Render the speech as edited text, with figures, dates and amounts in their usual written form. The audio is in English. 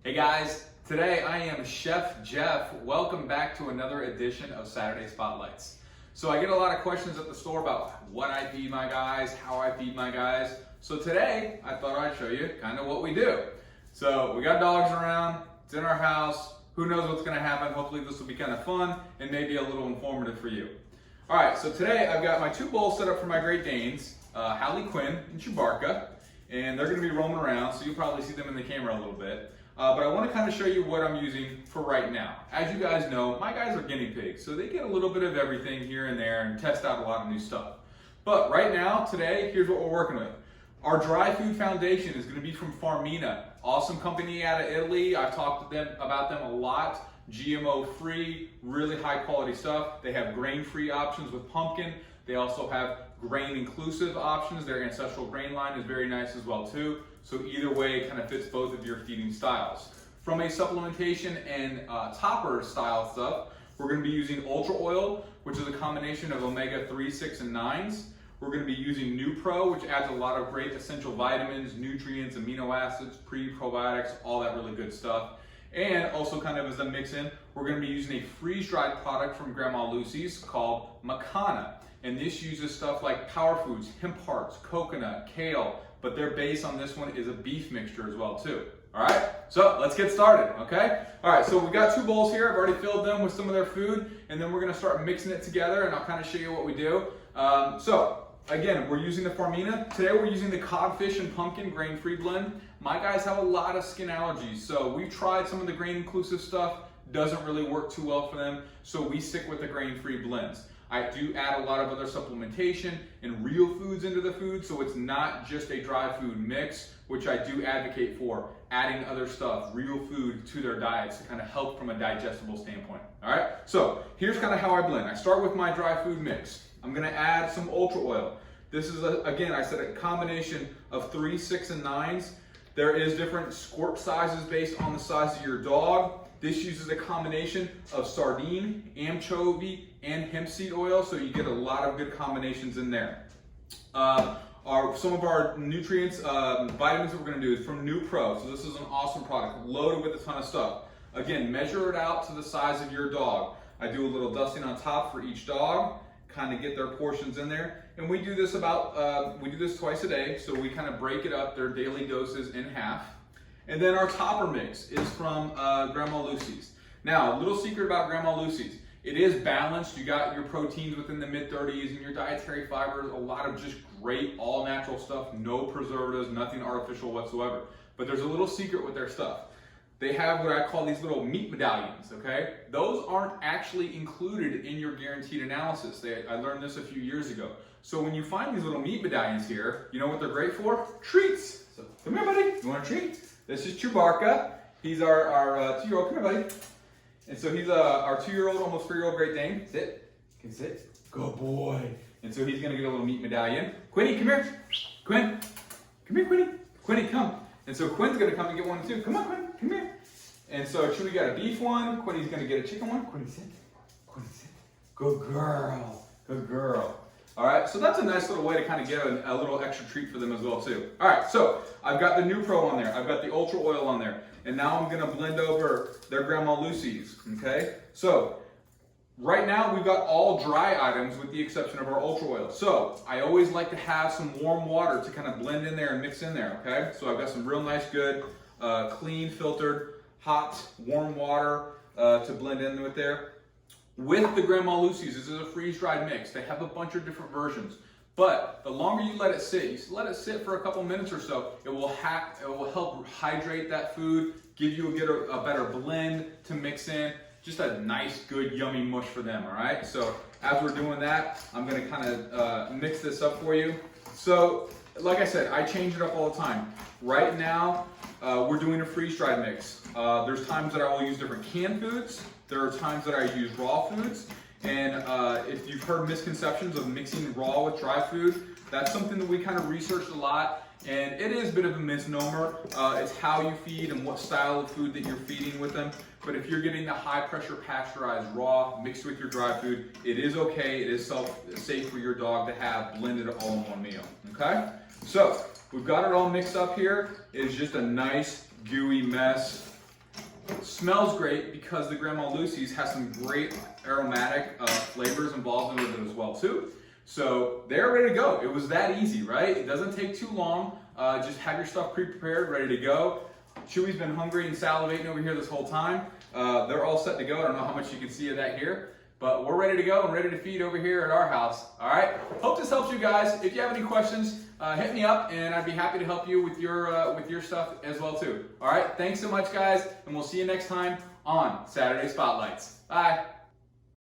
Hey guys, today I am Chef Jeff. Welcome back to another edition of Saturday Spotlights. So I get a lot of questions at the store about what I feed my guys, how I feed my guys. So today I thought I'd show you kind of what we do. So we got dogs around, it's in our house, who knows what's gonna happen. Hopefully this will be kind of fun and maybe a little informative for you. All right, so today I've got my two bowls set up for my Great Danes, Hallie Quinn and Chewbacca, and they're gonna be roaming around, so you'll probably see them in the camera a little bit. But I want to kind of show you what I'm using for right now. As you guys know, my guys are guinea pigs, so they get a little bit of everything here and there and test out a lot of new stuff. But right now, today, here's what we're working with. Our dry food foundation is going to be from Farmina. Awesome company out of Italy. I've talked to them about them a lot. GMO free, really high quality stuff. They have grain free options with pumpkin. They also have grain inclusive options. Their ancestral grain line is very nice as well too. So either way, it kind of fits both of your feeding styles. From a supplementation and topper style stuff, we're going to be using Ultra Oil, which is a combination of omega-3, 6, and 9s. We're going to be using NuPro, which adds a lot of great essential vitamins, nutrients, amino acids, probiotics, all that really good stuff. And also kind of as a mix-in, we're going to be using a freeze-dried product from Grandma Lucy's called Macana. And this uses stuff like power foods, hemp hearts, coconut, kale, but their base on this one is a beef mixture as well too. All right, so let's get started, okay? All right, so we've got two bowls here. I've already filled them with some of their food, and then we're gonna start mixing it together, and I'll kind of show you what we do. So again, we're using the Farmina. Today we're using the codfish and pumpkin grain-free blend. My guys have a lot of skin allergies, so we've tried some of the grain-inclusive stuff. Doesn't really work too well for them, so we stick with the grain-free blends. I do add a lot of other supplementation and real foods into the food, so it's not just a dry food mix, which I do advocate for, adding other stuff, real food to their diets to kind of help from a digestible standpoint. All right, so here's kind of how I blend. I start with my dry food mix. I'm gonna add some Ultra Oil. This is, again, I said a combination of 3, 6, and 9s. There is different squirt sizes based on the size of your dog. This uses a combination of sardine, anchovy, and hemp seed oil, so you get a lot of good combinations in there. Some of our nutrients, vitamins that we're gonna do is from NuPro. So this is an awesome product, loaded with a ton of stuff. Again, measure it out to the size of your dog. I do a little dusting on top for each dog, kind of get their portions in there. And we do this twice a day, so we kind of break it up, their daily doses in half. And then our topper mix is from Grandma Lucy's. Now, a little secret about Grandma Lucy's. It is balanced. You got your proteins within the mid-30s and your dietary fibers, a lot of just great all natural stuff, no preservatives, nothing artificial whatsoever. But there's a little secret with their stuff. They have what I call these little meat medallions, okay? Those aren't actually included in your guaranteed analysis. I learned this a few years ago. So when you find these little meat medallions here, you know what they're great for? Treats. So come here, buddy. You want a treat? This is Chewbacca. He's our 2-year-old. Come here, buddy. And so he's our 2-year-old, almost 3-year-old Great Dane. Sit. Can sit. Good boy. And so he's gonna get a little meat medallion. Quinny, come here. Quinn. Come here, Quinny. Quinny, come. And so Quinn's gonna come and get one too. Come on, Quinn. Come here. And so Chewy got a beef one. Quinny's gonna get a chicken one. Quinny, sit. Quinny, sit. Good girl. Good girl. All right, so that's a nice little way to kind of get a little extra treat for them as well too. All right, so I've got the NuPro on there. I've got the Ultra Oil on there. And now I'm gonna blend over their Grandma Lucy's, okay? So right now we've got all dry items with the exception of our Ultra Oil. So I always like to have some warm water to kind of blend in there and mix in there, okay? So I've got some real nice, good, clean, filtered, hot, warm water to blend in with there. With the Grandma Lucy's, this is a freeze-dried mix. They have a bunch of different versions. But the longer you let it sit, you let it sit for a couple minutes or so, it will help hydrate that food, give you a better blend to mix in. Just a nice, good, yummy mush for them, all right? So as we're doing that, I'm gonna kind of mix this up for you. So like I said, I change it up all the time. Right now, we're doing a freeze-dried mix. There's times that I will use different canned foods. There are times that I use raw foods. And if you've heard misconceptions of mixing raw with dry food, that's something that we kind of researched a lot. And it is a bit of a misnomer. It's how you feed and what style of food that you're feeding with them. But if you're getting the high pressure pasteurized raw mixed with your dry food, it is okay. It is safe for your dog to have blended all in one meal, okay? So we've got it all mixed up here. It's just a nice gooey mess. Smells great because the Grandma Lucy's has some great aromatic flavors involved in it as well too. So they're ready to go. It was that easy, right? It doesn't take too long. Just have your stuff pre-prepared, ready to go. Chewy's been hungry and salivating over here this whole time. They're all set to go. I don't know how much you can see of that here, but we're ready to go and ready to feed over here at our house. All right. Hope this helps you guys. If you have any questions, hit me up, and I'd be happy to help you with your stuff as well too. All right. Thanks so much, guys, and we'll see you next time on Saturday Spotlights. Bye.